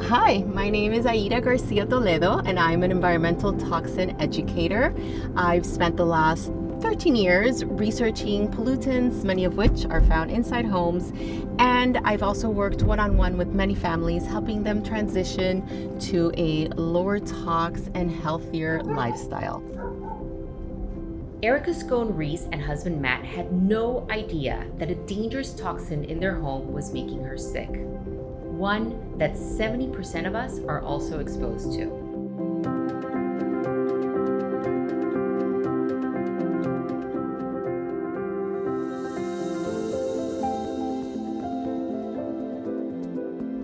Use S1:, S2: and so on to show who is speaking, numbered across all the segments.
S1: Hi, my name is Aayita Garcia Doedo, and I'm an environmental toxin educator. I've spent the last 13 years researching pollutants, many of which are found inside homes, and I've also worked one-on-one with many families, helping them transition to a lower tox and healthier lifestyle.
S2: Erica Scone-Reese and husband Matt had no idea that a dangerous toxin in their home was making her sick. One that 70% of us are also exposed to.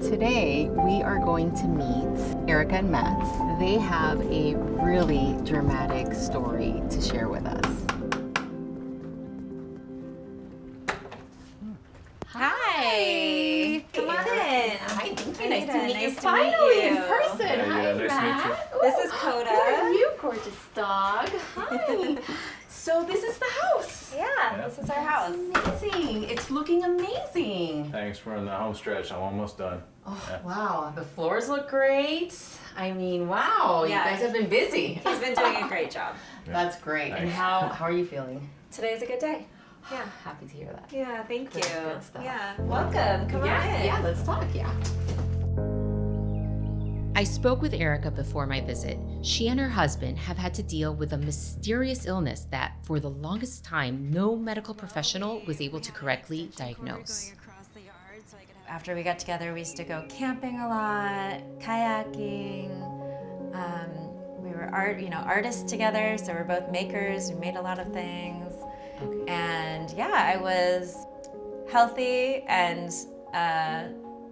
S1: Today, we are going to meet Erica and Matt. They have a really dramatic story to share with us.
S3: Hi. Come on in.
S1: Hi, thank you.
S3: Nice to meet you.
S1: Finally in person.
S4: Yeah,
S1: Hi,
S4: nice to meet
S1: Matt.
S3: This is
S1: Ooh,
S3: Coda.
S1: Who are you, gorgeous dog? Hi. So this is the house.
S3: Yeah, this is our house.
S1: Amazing. It's looking amazing.
S4: Thanks, we're in the home stretch. I'm almost done.
S1: Oh,
S4: Yeah.
S1: wow. The floors look great. I mean, wow.
S3: Yeah.
S1: You guys have been busy.
S3: He's been doing a great job.
S1: That's great. And
S4: Thanks.
S1: how are you feeling?
S3: Today's a good day. Yeah.
S1: Happy to hear that.
S3: Yeah, thank
S1: Good,
S3: you.
S1: good stuff.
S3: Yeah. Welcome. Come on in.
S1: Yeah, let's talk. Yeah.
S2: I spoke with Erica before my visit. She and her husband have had to deal with a mysterious illness that, for the longest time, no medical professional was able to correctly diagnose.
S3: After we got together, we used to go camping a lot, kayaking. We were artists together, so we're both makers. We made a lot of things.
S1: Okay.
S3: And yeah, I was healthy, and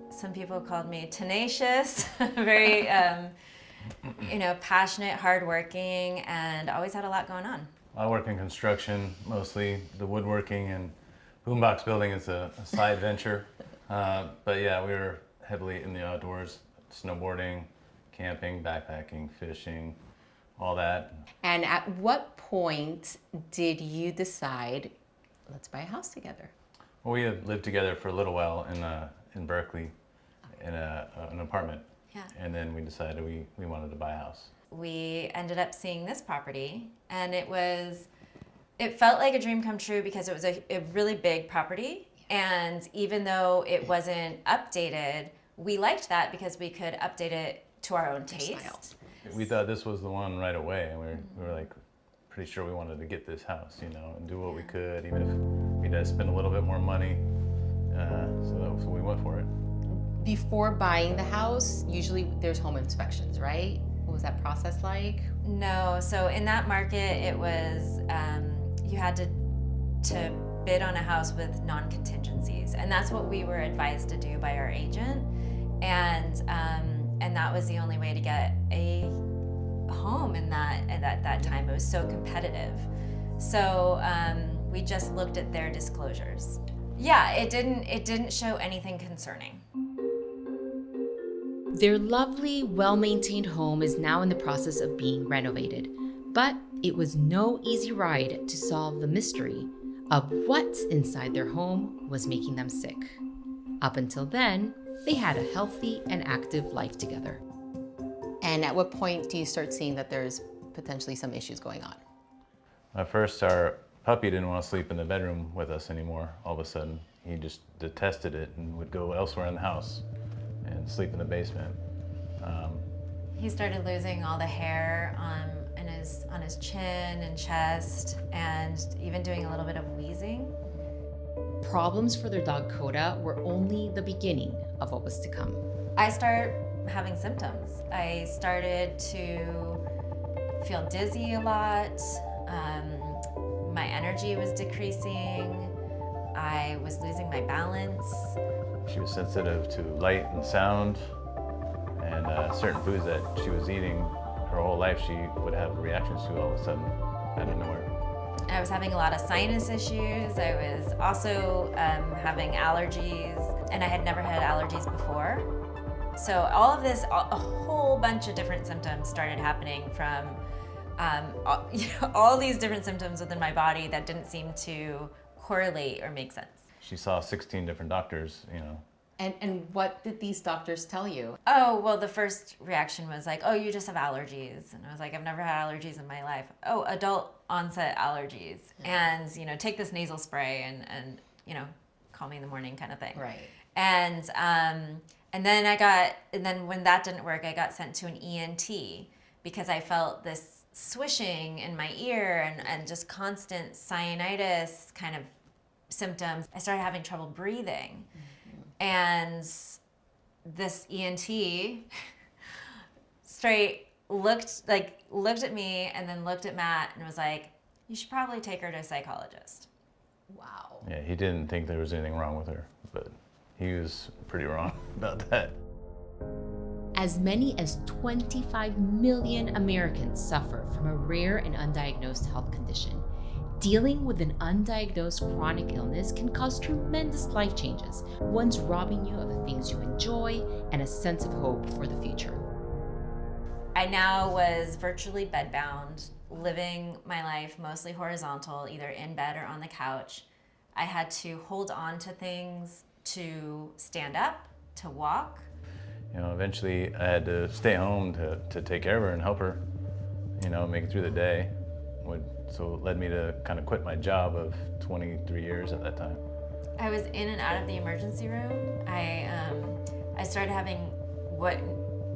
S3: some people called me tenacious, very passionate, hardworking, and always had a lot going on.
S4: I work in construction, mostly the woodworking, and boombox building is a side venture. But yeah, we were heavily in the outdoors, snowboarding, camping, backpacking, fishing, all that.
S1: And at what point did you decide, let's buy a house together?
S4: Well, we had lived together for a little while in Berkeley, in an apartment.
S3: Yeah.
S4: And then we decided we wanted to buy a house.
S3: We ended up seeing this property, and it felt like a dream come true because it was a really big property. And even though it wasn't updated, we liked that because we could update it to our own taste.
S4: We thought this was the one right away, and we were like pretty sure we wanted to get this house, and do what we could, even if we had to spend a little bit more money. So we went for it.
S1: Before buying the house, usually there's home inspections, right? What was that process like?
S3: No, so in that market, it was you had to bid on a house with non-contingencies, and that's what we were advised to do by our agent, and that was the only way to get a home in that time. It was so competitive, so we just looked at their disclosures. Yeah, it didn't show anything concerning.
S2: Their lovely, well-maintained home is now in the process of being renovated, but it was no easy ride to solve the mystery of what inside their home was making them sick. Up until then, they had a healthy and active life together.
S1: And at what point do you start seeing that there's potentially some issues going on?
S4: At first, our puppy didn't want to sleep in the bedroom with us anymore. All of a sudden, he just detested it and would go elsewhere in the house and sleep in the basement.
S3: He started losing all the hair on his chin and chest, and even doing a little bit of wheezing.
S2: Problems for their dog Coda were only the beginning of what was to come.
S3: I started having symptoms. I started to feel dizzy a lot. My energy was decreasing. I was losing my balance.
S4: She was sensitive to light and sound, and certain foods that she was eating her whole life, she would have reactions to all of a sudden out of nowhere.
S3: I was having a lot of sinus issues. I was also having allergies, and I had never had allergies before. So all of this, a whole bunch of different symptoms started happening from all these different symptoms within my body that didn't seem to correlate or make sense.
S4: She saw 16 different doctors,
S1: And what did these doctors tell you?
S3: Oh, well, the first reaction was like, oh, you just have allergies. And I was like, I've never had allergies in my life. Oh, adult onset allergies. And, take this nasal spray and call me in the morning kind of thing.
S1: Right.
S3: And then when that didn't work, I got sent to an ENT because I felt this swishing in my ear and just constant sinusitis kind of symptoms. I started having trouble breathing. And this ENT straight looked at me and then looked at Matt and was like, you should probably take her to a psychologist.
S1: Wow.
S4: Yeah, he didn't think there was anything wrong with her, but he was pretty wrong about that.
S2: As many as 25 million Americans suffer from a rare and undiagnosed health condition. Dealing with an undiagnosed chronic illness can cause tremendous life changes, ones robbing you of the things you enjoy and a sense of hope for the future.
S3: I now was virtually bedbound, living my life mostly horizontal, either in bed or on the couch. I had to hold on to things, to stand up, to walk.
S4: Eventually I had to stay home to take care of her and help her, make it through the day. So it led me to kind of quit my job of 23 years at that time.
S3: I was in and out of the emergency room. I started having what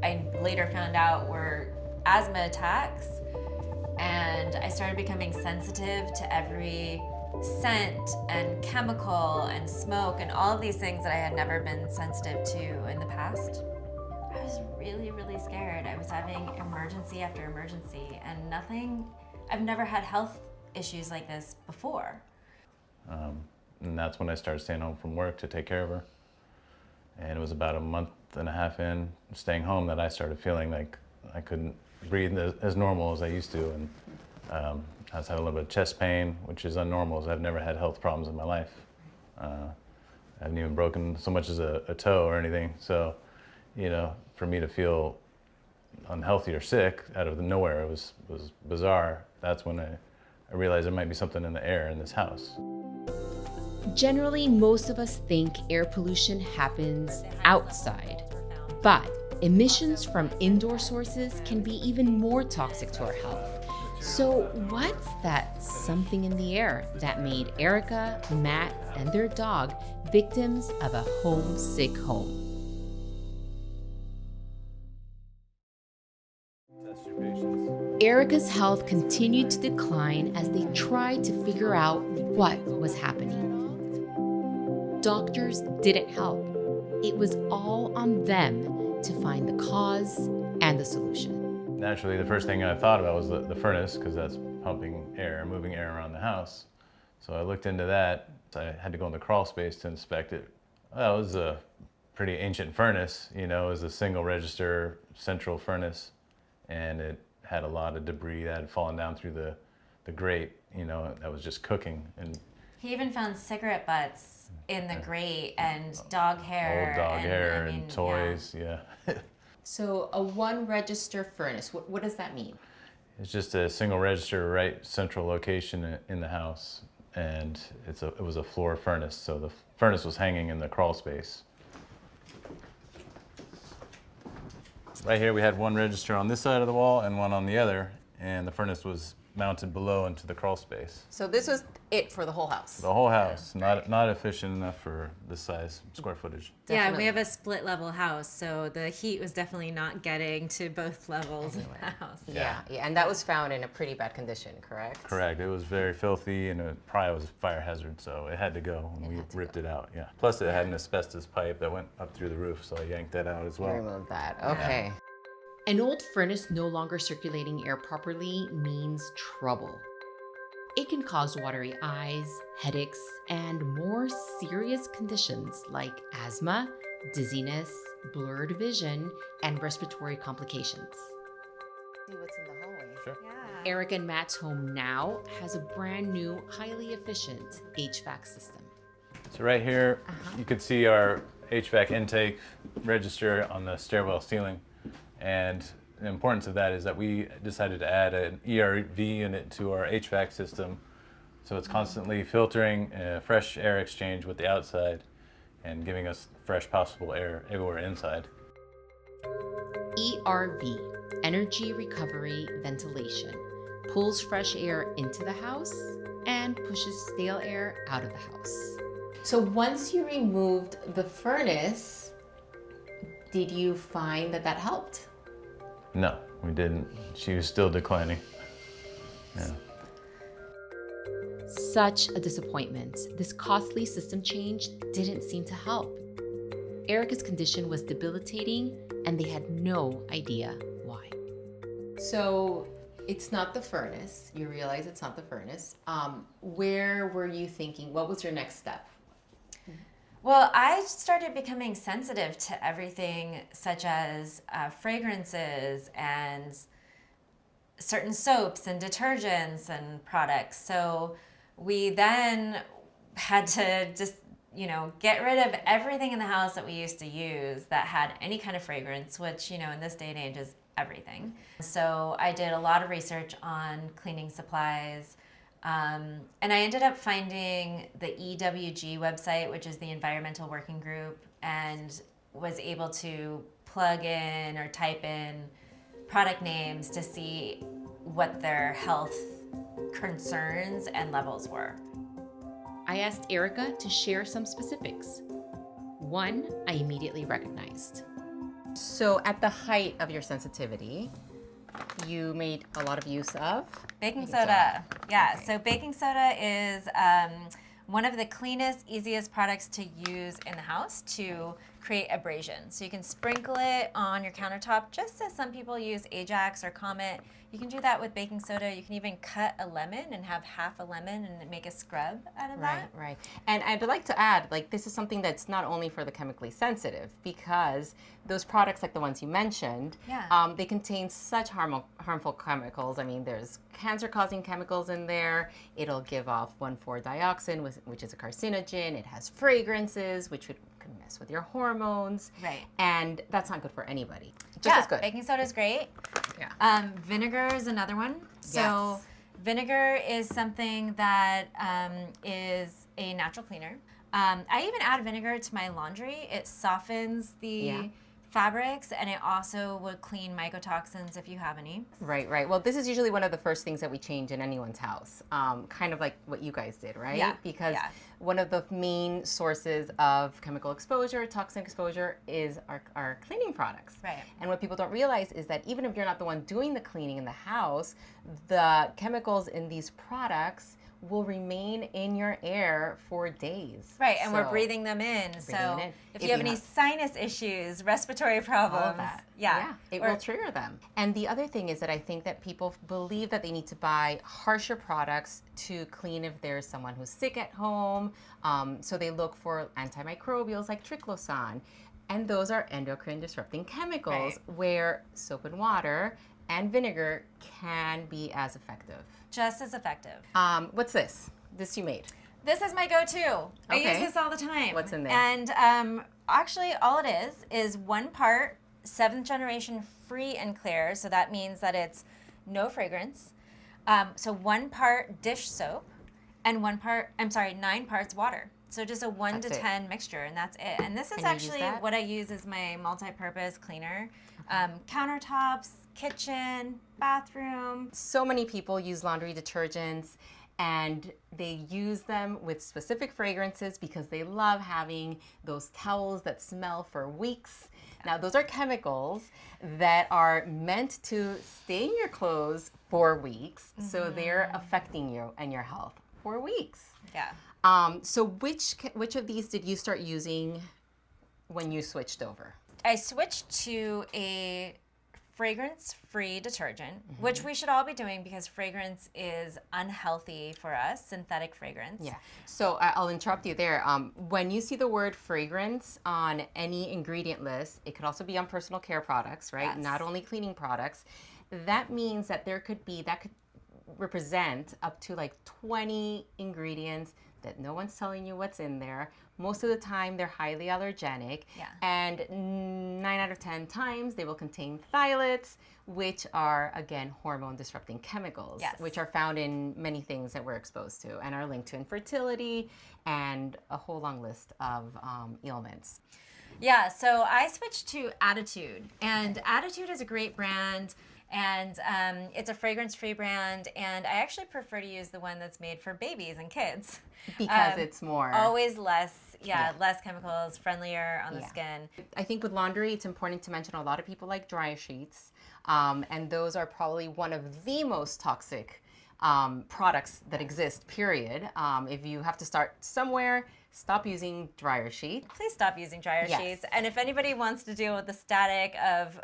S3: I later found out were asthma attacks, and I started becoming sensitive to every scent and chemical and smoke and all of these things that I had never been sensitive to in the past. I was really, really scared. I was having emergency after emergency and I've never had health issues like this before.
S4: And that's when I started staying home from work to take care of her. And it was about a month and a half in staying home that I started feeling like I couldn't breathe as normal as I used to. And I was having a little bit of chest pain, which is unnormal, as I've never had health problems in my life. I haven't even broken so much as a toe or anything. So, for me to feel unhealthy or sick out of nowhere, it was bizarre. That's when I realized there might be something in the air in this house.
S2: Generally, most of us think air pollution happens outside, but emissions from indoor sources can be even more toxic to our health. So what's that something in the air that made Erica, Matt, and their dog victims of a homesick home? Erica's health continued to decline as they tried to figure out what was happening. Doctors didn't help. It was all on them to find the cause and the solution.
S4: Naturally, the first thing I thought about was the furnace, because that's pumping air, moving air around the house. So I looked into that. I had to go in the crawl space to inspect it. Well, it was a pretty ancient furnace, it was a single register central furnace, and it had a lot of debris that had fallen down through the grate, that was just cooking. And
S3: he even found cigarette butts in the grate and dog hair.
S4: Old dog hair and toys, yeah.
S2: So a one register furnace, what does that mean?
S4: It's just a single register, right central location in the house, and it was a floor furnace, so the furnace was hanging in the crawl space. Right here we had one register on this side of the wall and one on the other, and the furnace was mounted below into the crawl space.
S1: So this was it for the whole house?
S4: The whole house, not efficient enough for this size square footage.
S3: Yeah, we have a split level house, so the heat was definitely not getting to both levels of the house.
S1: Yeah, and that was found in a pretty bad condition, correct?
S4: Correct. It was very filthy, and it probably was a fire hazard, so it had to go when we ripped it out. Yeah. Plus, it had an asbestos pipe that went up through the roof, so I yanked that out as well.
S1: Remove that. Okay.
S2: An old furnace no longer circulating air properly means trouble. It can cause watery eyes, headaches, and more serious conditions like asthma, dizziness, blurred vision, and respiratory complications.
S1: See what's in the hallway.
S4: Sure.
S3: Yeah.
S2: Eric and Matt's home now has a brand new, highly efficient HVAC system.
S4: So right here, you could see our HVAC intake register on the stairwell ceiling. And the importance of that is that we decided to add an ERV unit to our HVAC system. So it's constantly filtering fresh air exchange with the outside. and giving us fresh possible air everywhere inside.
S2: ERV, Energy Recovery Ventilation, pulls fresh air into the house and pushes stale air out of the house.
S1: So once you removed the furnace, did you find that that helped?
S4: No, we didn't. She was still declining. Yeah.
S2: Such a disappointment. This costly system change didn't seem to help. Erica's condition was debilitating, and they had no idea why.
S1: So it's not the furnace. You realize it's not the furnace. Where were you thinking? What was your next step?
S3: Well, I started becoming sensitive to everything such as fragrances and certain soaps and detergents and products. So we then had to just, get rid of everything in the house that we used to use that had any kind of fragrance, which, in this day and age is everything. So I did a lot of research on cleaning supplies. And I ended up finding the EWG website, which is the Environmental Working Group, and was able to plug in or type in product names to see what their health concerns and levels were.
S2: I asked Erica to share some specifics. One I immediately recognized.
S1: So at the height of your sensitivity, you made a lot of use of
S3: Baking soda. Yeah, okay. So baking soda is one of the cleanest, easiest products to use in the house to create abrasion. So you can sprinkle it on your countertop, just as some people use Ajax or Comet. You can do that with baking soda. You can even cut a lemon and have half a lemon and make a scrub out of that.
S1: Right. And I'd like to add, this is something that's not only for the chemically sensitive, because those products like the ones you mentioned, they contain such harmful chemicals. I mean, there's cancer-causing chemicals in there. It'll give off 1,4-dioxin, which is a carcinogen. It has fragrances, which could mess with your hormones.
S3: Right.
S1: And that's not good for anybody. Just as good.
S3: Baking soda is great.
S1: Yeah.
S3: Vinegar is another one. So vinegar is something that is a natural cleaner. I even add vinegar to my laundry. It softens the fabrics, and it also would clean mycotoxins if you have any.
S1: Right. Well, this is usually one of the first things that we change in anyone's house, kind of like what you guys did, right?
S3: Yeah.
S1: Because one of the main sources of chemical exposure, toxin exposure, is our cleaning products.
S3: Right.
S1: And what people don't realize is that even if you're not the one doing the cleaning in the house, the chemicals in these products will remain in your air for days.
S3: Right, and we're breathing them in. If you have any sinus issues, respiratory problems,
S1: all of that. It will trigger them. And the other thing is that I think that people believe that they need to buy harsher products to clean if there's someone who's sick at home. So they look for antimicrobials like triclosan. And those are endocrine disrupting chemicals where soap and water and vinegar can be as effective.
S3: Just as effective.
S1: What's this? This you made?
S3: This is my go-to. I use this all the time.
S1: What's in there?
S3: And actually, all it is 1 part 7th generation free and clear. So that means that it's no fragrance. So 1 part dish soap and 9 parts water. So just a 1 to 10 mixture, and that's it. And this is actually what I use as my multi-purpose cleaner. Countertops, kitchen, bathroom.
S1: So many people use laundry detergents, and they use them with specific fragrances because they love having those towels that smell for weeks. Now, those are chemicals that are meant to stay in your clothes for weeks, so they're affecting you and your health for weeks.
S3: Yeah.
S1: So which of these did you start using when you switched over?
S3: I switched to a fragrance-free detergent, which we should all be doing because fragrance is unhealthy for us, synthetic fragrance.
S1: Yeah. So I'll interrupt you there. When you see the word fragrance on any ingredient list, it could also be on personal care products, right?
S3: Yes.
S1: Not only cleaning products. That means that that could represent up to 20 ingredients it. No one's telling you what's in there. Most of the time, they're highly allergenic.
S3: Yeah.
S1: And 9 out of 10 times, they will contain phthalates, which are, again, hormone-disrupting chemicals,
S3: Yes.
S1: which are found in many things that we're exposed to and are linked to infertility and a whole long list of ailments.
S3: Yeah, so I switched to Attitude, and Attitude is a great brand, and it's a fragrance-free brand, and I actually prefer to use the one that's made for babies and kids.
S1: Because it's more...
S3: Always less chemicals, friendlier on the skin.
S1: I think with laundry, it's important to mention a lot of people like dryer sheets, and those are probably one of the most toxic products that exist, period. If you have to start somewhere, stop using dryer sheets.
S3: Please stop using dryer sheets. And if anybody wants to deal with the static of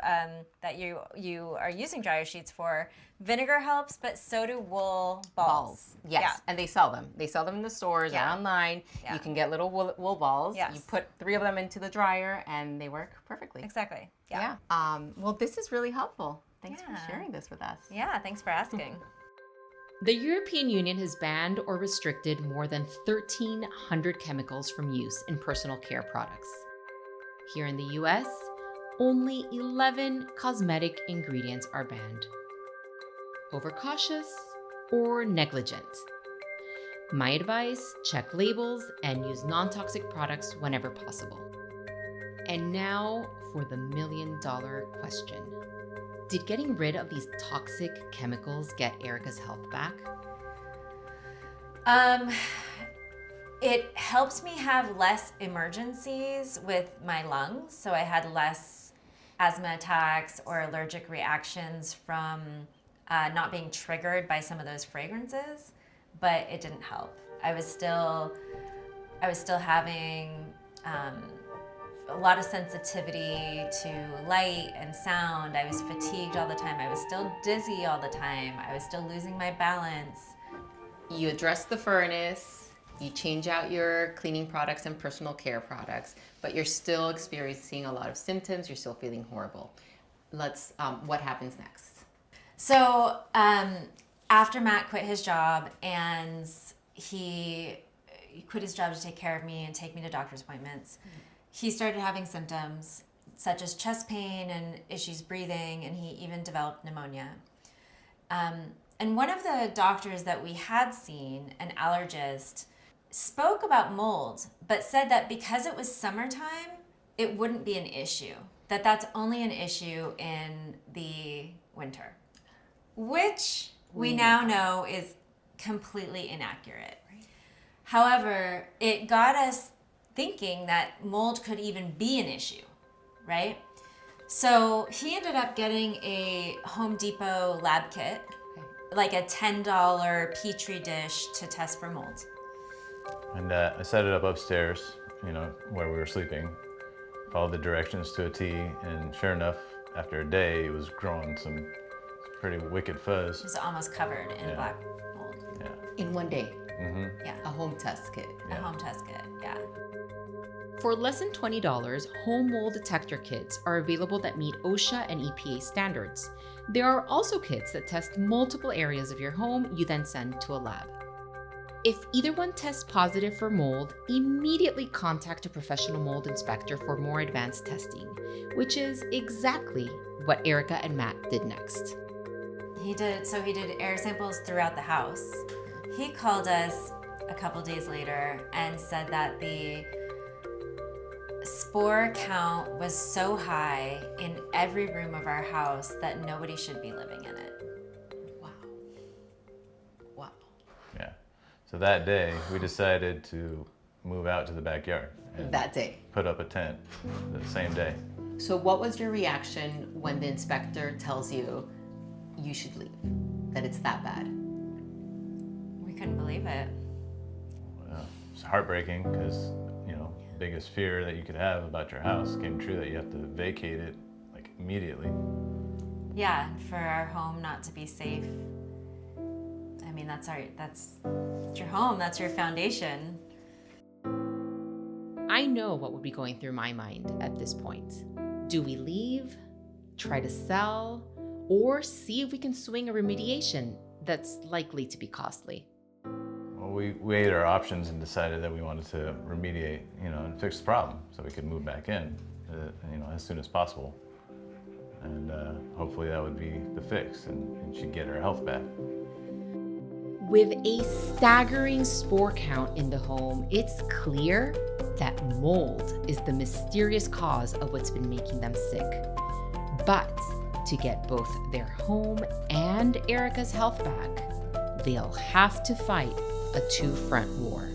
S3: that you are using dryer sheets for, vinegar helps, but so do wool balls.
S1: Yes,
S3: Yeah.
S1: and they sell them. They sell them in the stores or online.
S3: Yeah.
S1: You can get little wool balls.
S3: Yes.
S1: You put 3 of them into the dryer, and they work perfectly.
S3: Exactly.
S1: Yeah. Well, this is really helpful. Thanks for sharing this with us.
S3: Yeah, thanks for asking.
S2: The European Union has banned or restricted more than 1,300 chemicals from use in personal care products. Here in the US, only 11 cosmetic ingredients are banned. Overcautious or negligent? My advice, check labels and use non-toxic products whenever possible. And now for the million-dollar question. Did getting rid of these toxic chemicals get Erica's health back?
S3: It helped me have less emergencies with my lungs. So I had less asthma attacks or allergic reactions from not being triggered by some of those fragrances, but it didn't help. I was still having a lot of sensitivity to light and sound. I was fatigued all the time. I was still dizzy all the time. I was still losing my balance.
S1: You address the furnace, you change out your cleaning products and personal care products, but you're still experiencing a lot of symptoms. You're still feeling horrible. What happens next?
S3: So after Matt quit his job and he quit his job to take care of me and take me to doctor's appointments, he started having symptoms such as chest pain and issues breathing, and he even developed pneumonia. And one of the doctors that we had seen, an allergist, spoke about mold, but said that because it was summertime, it wouldn't be an issue, that's only an issue in the winter, which we now know is completely inaccurate. However, it got us thinking that mold could even be an issue, right? So he ended up getting a Home Depot lab kit, like a $10 Petri dish to test for mold.
S4: And I set it up upstairs, where we were sleeping, followed the directions to a T, and sure enough, after a day, it was growing some pretty wicked fuzz.
S3: It was almost covered in black mold.
S4: Yeah.
S1: In one day.
S4: Mm-hmm.
S3: Yeah.
S1: A home test kit.
S3: A home test kit, yeah.
S2: For less than $20, home mold detector kits are available that meet OSHA and EPA standards. There are also kits that test multiple areas of your home you then send to a lab. If either one tests positive for mold, immediately contact a professional mold inspector for more advanced testing, which is exactly what Erica and Matt did next.
S3: He did air samples throughout the house. He called us a couple days later and said that the spore count was so high in every room of our house that nobody should be living in it.
S1: Wow.
S4: Yeah. So that day, we decided to move out to the backyard. And
S1: That day.
S4: put up a tent the same day.
S1: So what was your reaction when the inspector tells you you should leave? That it's that bad?
S3: We couldn't believe it.
S4: Well, it's heartbreaking because, biggest fear that you could have about your house came true, that you have to vacate it like immediately.
S3: Yeah, for our home not to be safe. I mean, that's your home, that's your foundation.
S2: I know what would be going through my mind at this point. Do we leave, try to sell, or see if we can swing a remediation that's likely to be costly?
S4: Well, we weighed our options and decided that we wanted to remediate, and fix the problem so we could move back in, as soon as possible. And hopefully that would be the fix, and she'd get her health back.
S2: With a staggering spore count in the home, it's clear that mold is the mysterious cause of what's been making them sick. But to get both their home and Aayita's health back, they'll have to fight a two-front war.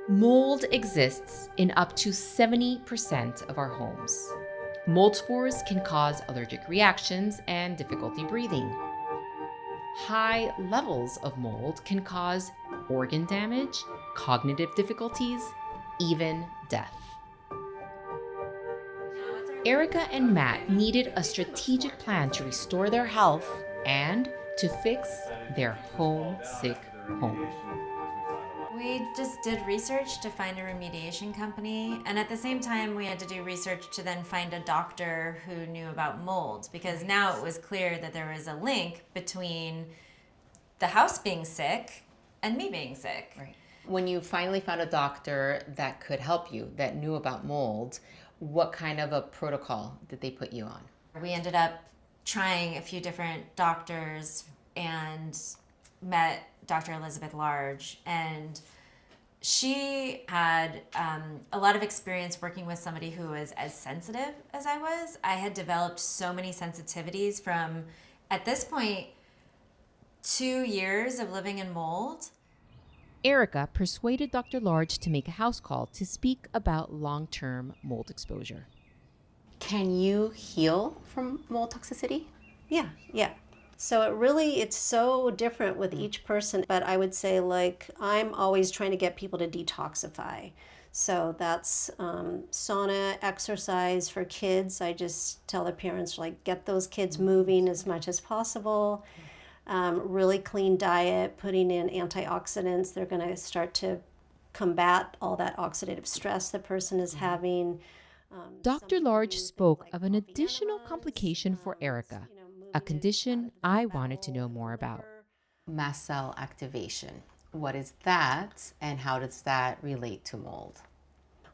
S2: Mold exists in up to 70% of our homes. Mold spores can cause allergic reactions and difficulty breathing. High levels of mold can cause organ damage, cognitive difficulties, even death. Aayita and Matt needed a strategic plan to restore their health and to fix their homesick home.
S3: We just did research to find a remediation company, and at the same time we had to do research to then find a doctor who knew about mold, because now it was clear that there was a link between the house being sick and me being sick.
S1: Right. When you finally found a doctor that could help you, that knew about mold, what kind of a protocol did they put you on?
S3: We ended up trying a few different doctors and met Dr. Elizabeth Large, and she had a lot of experience working with somebody who was as sensitive as I was. I had developed so many sensitivities from, at this point, 2 years of living in mold.
S2: Aayita persuaded Dr. Large to make a house call to speak about long-term mold exposure.
S1: Can you heal from mold toxicity?
S5: Yeah. So it's so different with each person, but I would say I'm always trying to get people to detoxify. So that's sauna, exercise for kids. I just tell the parents, get those kids moving as much as possible. Really clean diet, putting in antioxidants. They're going to start to combat all that oxidative stress the person is having.
S2: Dr. Large spoke of an additional complication for Aayita, a condition I wanted to know more about.
S1: Mast cell activation. What is that, and how does that relate to mold?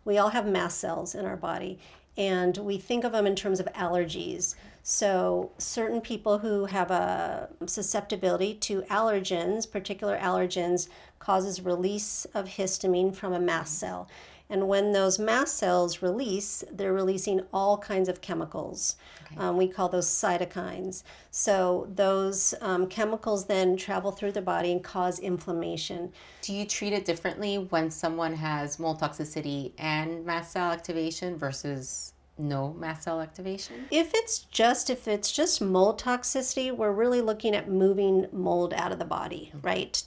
S5: We all have mast cells in our body, and we think of them in terms of allergies. So certain people who have a susceptibility to allergens, particular allergens, causes release of histamine from a mast cell. And when those mast cells release, they're releasing all kinds of chemicals. Okay. We call those cytokines. So those chemicals then travel through the body and cause inflammation.
S1: Do you treat it differently when someone has mold toxicity and mast cell activation versus no mast cell activation?
S5: If it's just mold toxicity, we're really looking at moving mold out of the body, right?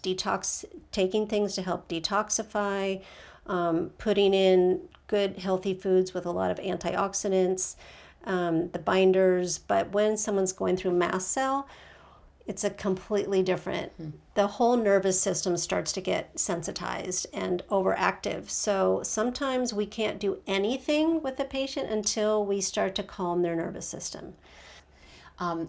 S5: Taking things to help detoxify, putting in good healthy foods with a lot of antioxidants, the binders. But when someone's going through mast cell, it's a completely different. The whole nervous system starts to get sensitized and overactive. So sometimes we can't do anything with the patient until we start to calm their nervous system.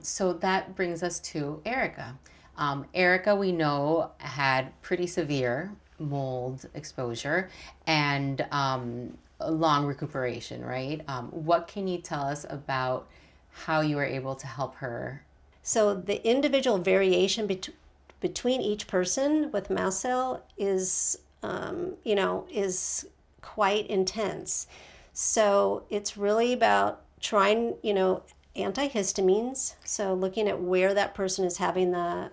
S1: So that brings us to Aayita. Aayita, we know, had pretty severe mold exposure and a long recuperation, right? What can you tell us about how you were able to help her?
S5: So the individual variation between each person with mast cell is quite intense. So it's really about trying, antihistamines. So looking at where that person is having the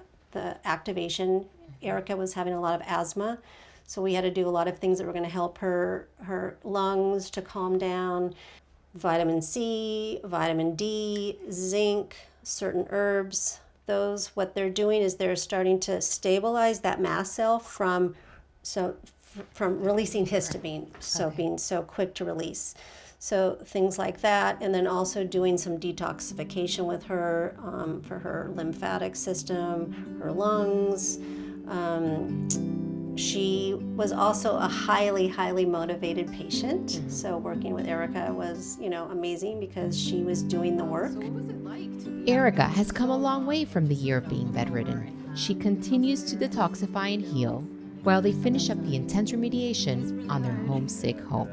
S5: activation. Aayita was having a lot of asthma. So we had to do a lot of things that were going to help her lungs to calm down. Vitamin C, vitamin D, zinc, certain herbs. What they're doing is they're starting to stabilize that mast cell from releasing histamine, being so quick to release. So things like that, and then also doing some detoxification with her for her lymphatic system, her lungs. She was also a highly, highly motivated patient. So working with Aayita was, amazing because she was doing the work.
S6: So what was it like to be
S2: Aayita has come a long way from the year of being bedridden. She continues to detoxify and heal while they finish up the intense remediation on their homesick home.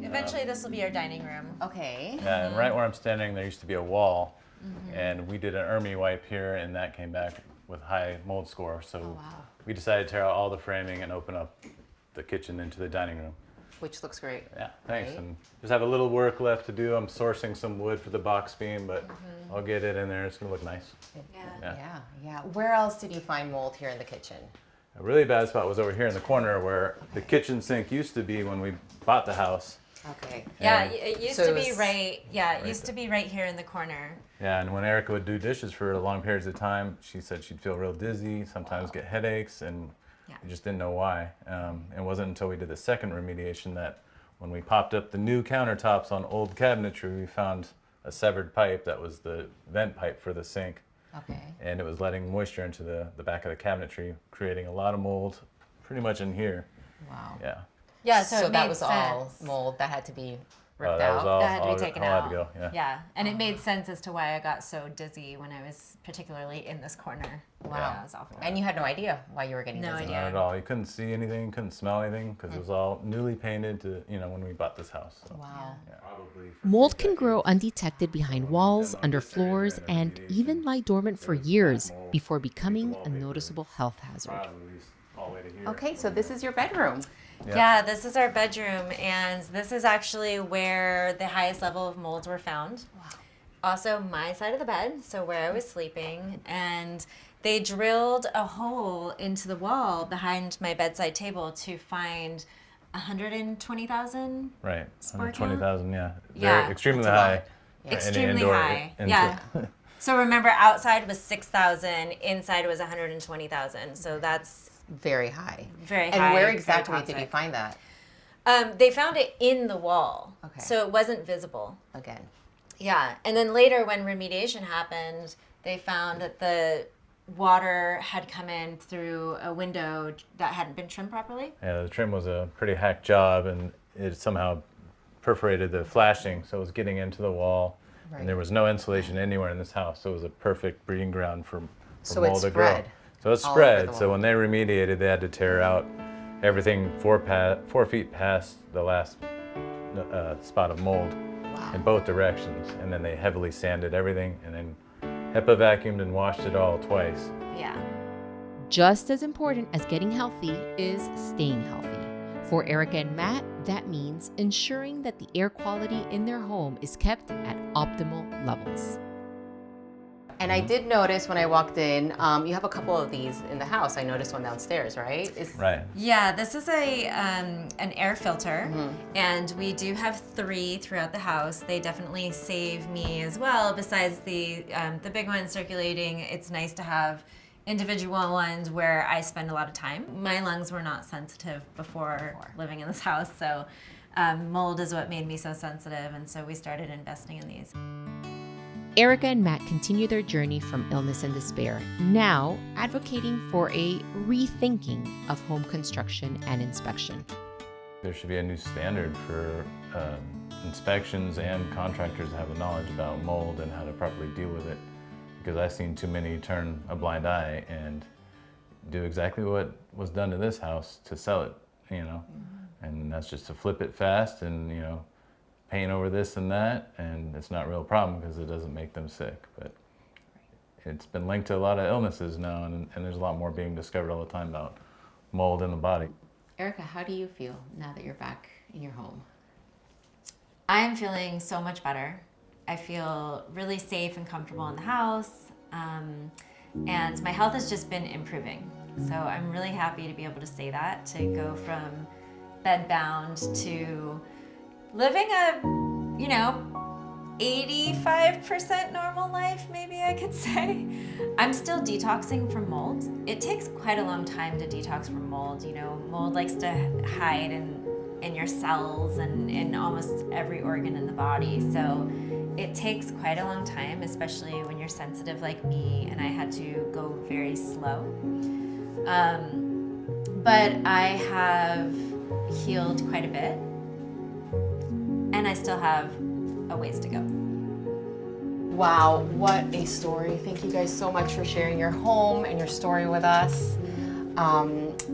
S3: Eventually, this will be our dining room.
S1: Okay.
S4: Yeah, and right where I'm standing, there used to be a wall, and we did an ERMI wipe here, and that came back with high mold score. So we decided to tear out all the framing and open up the kitchen into the dining room.
S1: Which looks great.
S4: Yeah, thanks.
S1: Right.
S4: And just have a little work left to do. I'm sourcing some wood for the box beam, but I'll get it in there. It's gonna look nice.
S1: Yeah. Where else did you find mold here in the kitchen?
S4: A really bad spot was over here in the corner where the kitchen sink used to be when we bought the house.
S1: Okay.
S3: Yeah,
S4: And-
S3: it used
S1: So
S3: to
S1: it
S3: be
S1: was
S3: right. Yeah, it used to be right here in the corner.
S4: Yeah, and when Erica would do dishes for long periods of time, she said she'd feel real dizzy, sometimes get headaches, and we just didn't know why. It wasn't until we did the second remediation that when we popped up the new countertops on old cabinetry, we found a severed pipe that was the vent pipe for the sink.
S1: Okay.
S4: And it was letting moisture into the back of the cabinetry, creating a lot of mold pretty much in here.
S1: Wow.
S4: Yeah.
S3: Yeah, so,
S1: So
S3: it
S1: that
S3: made
S1: was
S3: sense.
S1: all mold that had to be ripped
S4: That was
S1: out.
S4: all,
S3: That had to be
S4: all
S3: taken
S4: all
S3: out.
S4: had to go, yeah.
S3: And it made sense as to why I got so dizzy when I was particularly in this corner.
S1: Wow.
S3: Yeah, it was awful.
S1: And you had no idea why you were getting
S3: No
S1: dizzy.
S3: idea.
S4: Not at all. You couldn't see anything, couldn't smell anything, because it was all newly painted to, when we bought this house. So.
S1: Wow.
S2: Mold can grow undetected behind walls, under floors, and even lie dormant for years before becoming a noticeable health hazard.
S1: Okay, so this is your bedroom.
S3: Yeah, this is our bedroom, and this is actually where the highest level of molds were found. Wow. Also, my side of the bed, so where I was sleeping, and they drilled a hole into the wall behind my bedside table to find 120,000.
S4: Right,
S3: Spore count?
S4: 120,000, yeah.
S3: Yeah,
S4: They're extremely
S1: that's a
S4: high.
S1: lot.
S4: Any
S3: Extremely
S4: indoor-
S3: high.
S4: into-
S3: Yeah. So remember, outside was 6,000, inside was 120,000. So that's
S1: Very high.
S3: very
S1: And
S3: high.
S1: where
S3: very
S1: exactly did you
S3: toxic.
S1: find that?
S3: They found it in the wall,
S1: Okay.
S3: so it wasn't visible.
S1: Again.
S3: Yeah, and then later when remediation happened, they found that the water had come in through a window that hadn't been trimmed properly.
S4: Yeah, the trim was a pretty hack job, and it somehow perforated the flashing, so it was getting into the wall.
S1: Right.
S4: And there was no insulation anywhere in this house, so it was a perfect breeding ground for
S1: So it
S4: mold to grow.
S1: spread
S4: So it
S1: all over
S4: spread.
S1: the
S4: So
S1: wall.
S4: when they remediated, they had to tear out everything 4 feet past the last spot of mold in both directions, and then they heavily sanded everything, and then HEPA vacuumed and washed it all twice.
S3: Yeah.
S2: Just as important as getting healthy is staying healthy. For Aayita and Matt, that means ensuring that the air quality in their home is kept at optimal levels.
S1: And I did notice when I walked in, you have a couple of these in the house. I noticed one downstairs, right?
S4: Right.
S3: Yeah, this is an air filter, and we do have 3 throughout the house. They definitely save me as well. Besides the big ones circulating, it's nice to have individual ones where I spend a lot of time. My lungs were not sensitive before living in this house, so mold is what made me so sensitive, and so we started investing in these.
S2: Aayita and Matt continue their journey from illness and despair, now advocating for a rethinking of home construction and inspection.
S4: There should be a new standard for inspections and contractors to have the knowledge about mold and how to properly deal with it. Because I've seen too many turn a blind eye and do exactly what was done to this house to sell it, And that's just to flip it fast and, paint over this and that, and it's not a real problem because it doesn't make them sick. But it's been linked to a lot of illnesses now, and there's a lot more being discovered all the time about mold in the body.
S1: Aayita, how do you feel now that you're back in your home?
S3: I am feeling so much better. I feel really safe and comfortable in the house, and my health has just been improving. So I'm really happy to be able to say that, to go from bedbound to living a, 85% normal life, maybe I could say. I'm still detoxing from mold. It takes quite a long time to detox from mold. Mold likes to hide in your cells and in almost every organ in the body. So it takes quite a long time, especially when you're sensitive like me, and I had to go very slow. But I have healed quite a bit, and I still have a ways to go.
S1: Wow, what a story. Thank you guys so much for sharing your home and your story with us.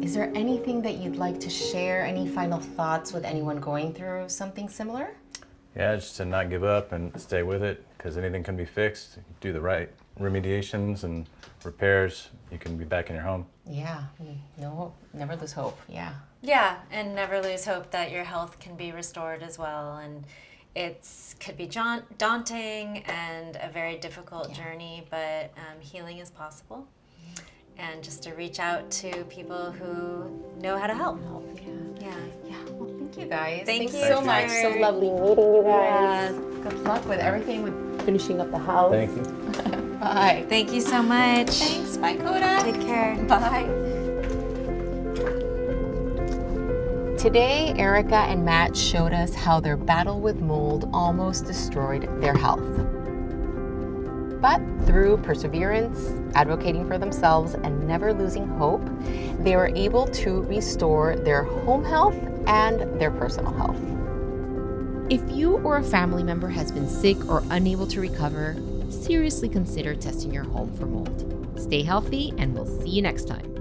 S1: Is there anything that you'd like to share? Any final thoughts with anyone going through something similar?
S4: Yeah, just to not give up and stay with it, because anything can be fixed. Do the right remediations and repairs, you can be back in your home.
S1: Yeah, no, never lose hope. Yeah.
S3: Yeah, and never lose hope that your health can be restored as well. And could be daunting and a very difficult journey, but healing is possible. And just to reach out to people who know how to help. Yeah.
S1: Well, thank you guys.
S3: Thank you
S1: so much.
S3: for-
S1: So lovely meeting you guys. Good luck with everything, with finishing up the house.
S4: Thank you.
S1: Bye.
S3: Thank you so much.
S1: Thanks. Bye, Coda.
S3: Take care.
S1: Bye. Today, Erica and Matt showed us how their battle with mold almost destroyed their health. But through perseverance, advocating for themselves, and never losing hope, they were able to restore their home health and their personal health.
S2: If you or a family member has been sick or unable to recover, seriously consider testing your home for mold. Stay healthy, and we'll see you next time.